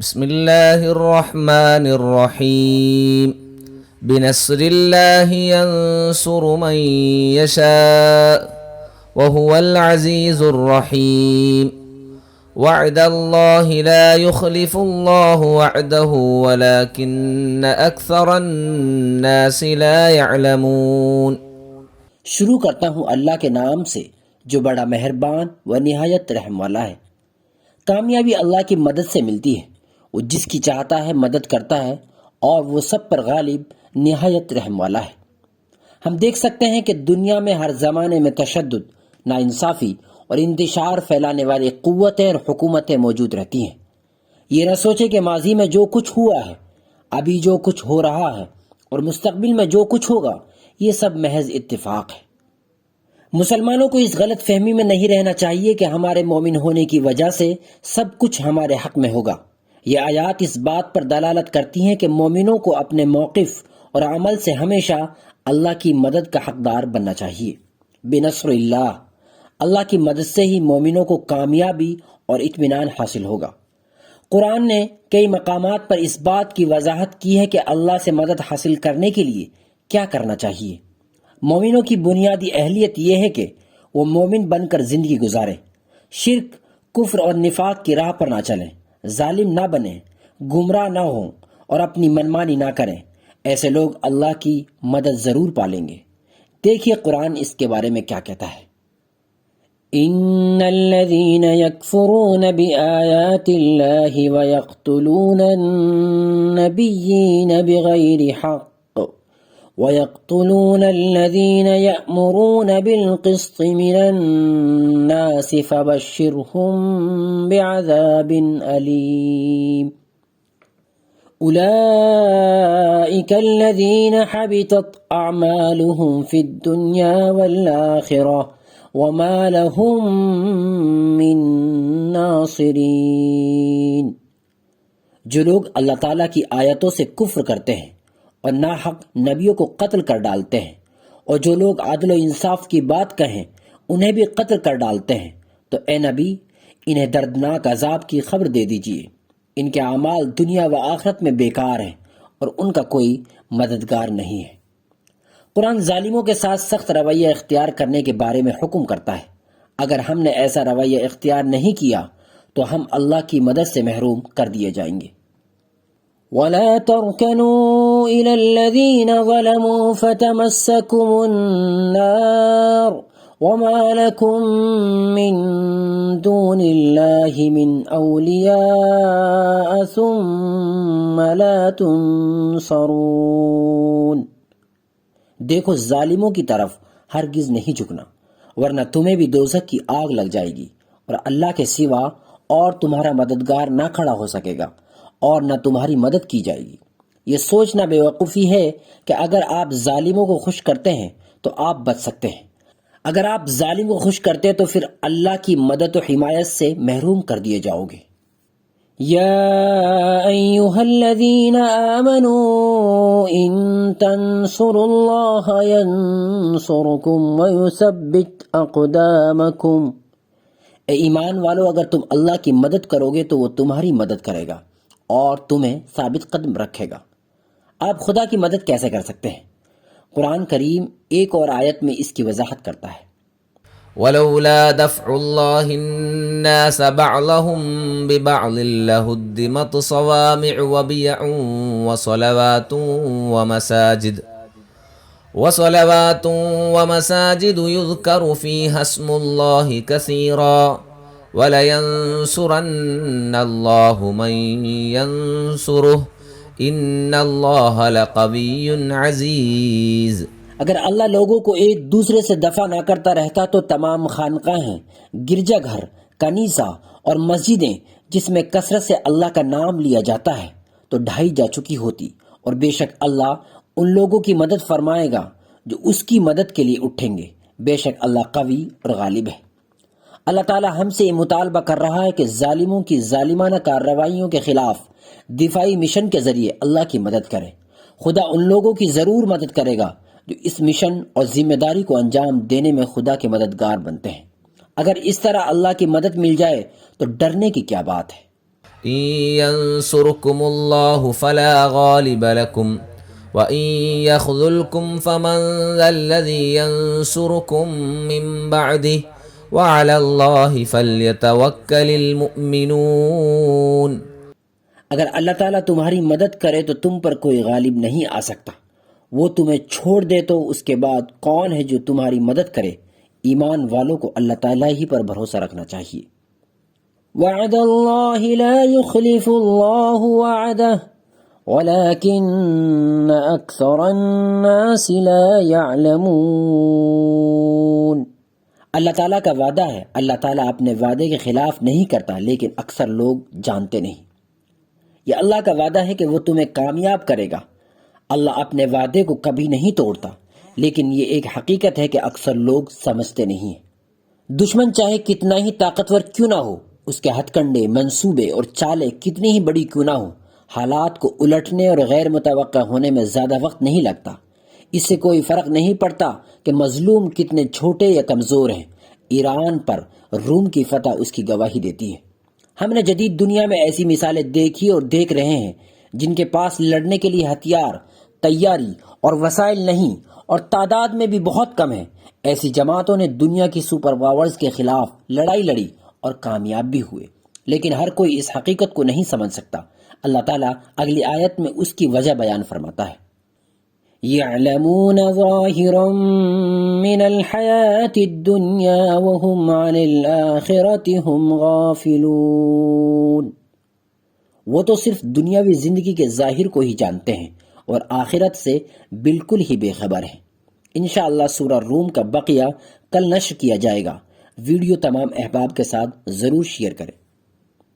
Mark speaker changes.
Speaker 1: بسم اللہ الرحمن الرحیم بنصر اللہ ینصر من یشاء وهو العزیز الرحیم وعد اللہ لا يخلف اللہ وعده ولكن اکثر الناس لا يعلمون۔
Speaker 2: شروع کرتا ہوں اللہ کے نام سے جو بڑا مہربان و نہایت رحم والا ہے۔ کامیابی اللہ کی مدد سے ملتی ہے، وہ جس کی چاہتا ہے مدد کرتا ہے اور وہ سب پر غالب نہایت رحم والا ہے۔ ہم دیکھ سکتے ہیں کہ دنیا میں ہر زمانے میں تشدد، ناانصافی اور انتشار پھیلانے والی قوتیں اور حکومتیں موجود رہتی ہیں۔ یہ نہ سوچے کہ ماضی میں جو کچھ ہوا ہے، ابھی جو کچھ ہو رہا ہے اور مستقبل میں جو کچھ ہوگا، یہ سب محض اتفاق ہے۔ مسلمانوں کو اس غلط فہمی میں نہیں رہنا چاہیے کہ ہمارے مومن ہونے کی وجہ سے سب کچھ ہمارے حق میں ہوگا۔ یہ آیات اس بات پر دلالت کرتی ہیں کہ مومنوں کو اپنے موقف اور عمل سے ہمیشہ اللہ کی مدد کا حقدار بننا چاہیے۔ بنصر اللہ، اللہ کی مدد سے ہی مومنوں کو کامیابی اور اطمینان حاصل ہوگا۔ قرآن نے کئی مقامات پر اس بات کی وضاحت کی ہے کہ اللہ سے مدد حاصل کرنے کے لیے کیا کرنا چاہیے۔ مومنوں کی بنیادی اہلیت یہ ہے کہ وہ مومن بن کر زندگی گزاریں، شرک، کفر اور نفاق کی راہ پر نہ چلیں، ظالم نہ بنیں، گمراہ نہ ہوں اور اپنی منمانی نہ کریں۔ ایسے لوگ اللہ کی مدد ضرور پالیں گے۔ دیکھیے قرآن اس کے بارے میں کیا کہتا ہے۔ ان الذين يكفرون بآيات الله ويقتلون النبيين بغير حق وَيَقْتُلُونَ الَّذِينَ يَأْمُرُونَ بِالْقِسْطِ مِنَ النَّاسِ فَبَشِّرْهُم بِعَذَابٍ أَلِيمٍ۔ أُولَئِكَ الَّذِينَ حَبِطَتْ أَعْمَالُهُمْ فِي الدُّنْيَا وَالْآخِرَةِ وَمَا لَهُم مِّن نَّاصِرِينَ۔ جو لوگ اللہ تعالیٰ کی آیتوں سے کفر کرتے ہیں اور ناحق نبیوں کو قتل کر ڈالتے ہیں، اور جو لوگ عدل و انصاف کی بات کہیں انہیں بھی قتل کر ڈالتے ہیں، تو اے نبی انہیں دردناک عذاب کی خبر دے دیجیے۔ ان کے اعمال دنیا و آخرت میں بیکار ہیں اور ان کا کوئی مددگار نہیں ہے۔ قرآن ظالموں کے ساتھ سخت رویہ اختیار کرنے کے بارے میں حکم کرتا ہے۔ اگر ہم نے ایسا رویہ اختیار نہیں کیا تو ہم اللہ کی مدد سے محروم کر دیے جائیں گے۔ وَلَا تَرْكَنُوا إِلَى الَّذِينَ ظَلَمُوا فَتَمَسَّكُمُ النَّارُ وَمَا لَكُم مِّن دُونِ اللَّهِ مِنْ أَوْلِيَاءَ ثُمَّ لَا تُنصَرُونَ۔ دیکھو ظالموں کی طرف ہرگز نہیں جھکنا، ورنہ تمہیں بھی دوزخ کی آگ لگ جائے گی، اور اللہ کے سوا اور تمہارا مددگار نہ کھڑا ہو سکے گا اور نہ تمہاری مدد کی جائے گی۔ یہ سوچنا بے وقوفی ہے کہ اگر آپ ظالموں کو خوش کرتے ہیں تو آپ بچ سکتے ہیں، اگر آپ ظالم کو خوش کرتے تو پھر اللہ کی مدد و حمایت سے محروم کر دیے جاؤ گے۔ یا ایھا الذین آمنوا ان تنصروا اللہ ینصرکم ویثبت اقدامکم۔ اے ایمان والو، اگر تم اللہ کی مدد کرو گے تو وہ تمہاری مدد کرے گا اور تمہیں ثابت قدم رکھے گا۔ آپ خدا کی مدد کیسے کر سکتے ہیں؟ قرآن کریم ایک اور آیت میں اس کی وضاحت کرتا ہے۔
Speaker 1: ولولا دفع الله الناس بعضهم ببعض لهدمت صوامع وبيع وصلوات يذكر فيها اسم الله كثيرا وَلَيَنْصُرَنَّ اللَّهُ مَنْ يَنْصُرُهُ إِنَّ اللَّهَ لَقَوِيٌّ عَزِيزٌ۔
Speaker 2: اگر اللہ لوگوں کو ایک دوسرے سے دفع نہ کرتا رہتا تو تمام خانقاہیں، گرجا گھر، کنیسہ اور مسجدیں جس میں کثرت سے اللہ کا نام لیا جاتا ہے تو ڈھائی جا چکی ہوتی، اور بے شک اللہ ان لوگوں کی مدد فرمائے گا جو اس کی مدد کے لیے اٹھیں گے۔ بے شک اللہ قوی اور غالب ہے۔ اللہ تعالی ہم سے یہ مطالبہ کر رہا ہے کہ ظالموں کی ظالمانہ کارروائیوں کے خلاف دفاعی مشن کے ذریعے اللہ کی مدد کریں۔ خدا ان لوگوں کی ضرور مدد کرے گا جو اس مشن اور ذمہ داری کو انجام دینے میں خدا کے مددگار بنتے ہیں۔ اگر اس طرح اللہ کی مدد مل جائے تو ڈرنے کی کیا بات ہے۔
Speaker 1: إن ينصركم الله فلا غالب لكم وإن يخذلكم فمن ذا الذي ينصركم من بعده وعلى الله فليتوكل المؤمنون۔
Speaker 2: اگر اللہ تعالیٰ تمہاری مدد کرے تو تم پر کوئی غالب نہیں آ سکتا، وہ تمہیں چھوڑ دے تو اس کے بعد کون ہے جو تمہاری مدد کرے؟ ایمان والوں کو اللہ تعالیٰ ہی پر بھروسہ رکھنا چاہیے۔ وعد اللہ لا يخلف اللہ وعدہ ولكن اکثر الناس لا يعلمون۔ اللہ تعالیٰ کا وعدہ ہے، اللہ تعالیٰ اپنے وعدے کے خلاف نہیں کرتا، لیکن اکثر لوگ جانتے نہیں۔ یہ اللہ کا وعدہ ہے کہ وہ تمہیں کامیاب کرے گا۔ اللہ اپنے وعدے کو کبھی نہیں توڑتا، لیکن یہ ایک حقیقت ہے کہ اکثر لوگ سمجھتے نہیں ہیں۔ دشمن چاہے کتنا ہی طاقتور کیوں نہ ہو، اس کے ہتھ کنڈے، منصوبے اور چالیں کتنی ہی بڑی کیوں نہ ہو، حالات کو الٹنے اور غیر متوقع ہونے میں زیادہ وقت نہیں لگتا۔ اس سے کوئی فرق نہیں پڑتا کہ مظلوم کتنے چھوٹے یا کمزور ہیں۔ ایران پر روم کی فتح اس کی گواہی دیتی ہے۔ ہم نے جدید دنیا میں ایسی مثالیں دیکھی اور دیکھ رہے ہیں جن کے پاس لڑنے کے لیے ہتھیار، تیاری اور وسائل نہیں، اور تعداد میں بھی بہت کم ہیں۔ ایسی جماعتوں نے دنیا کی سپر پاورز کے خلاف لڑائی لڑی اور کامیاب بھی ہوئے، لیکن ہر کوئی اس حقیقت کو نہیں سمجھ سکتا۔ اللہ تعالیٰ اگلی آیت میں اس کی وجہ بیان فرماتا ہے، يَعْلَمُونَ ظَاهِرًا مِّنَ الْحَيَاةِ الدُّنْيَا وَهُمْ عَنِ الْآخِرَةِ هُمْ غَافِلُونَ۔ وہ تو صرف دنیاوی زندگی کے ظاہر کو ہی جانتے ہیں اور آخرت سے بالکل ہی بے خبر ہیں۔ انشاءاللہ سورہ روم کا بقیہ کل نشر کیا جائے گا۔ ویڈیو تمام احباب کے ساتھ ضرور شیئر کریں۔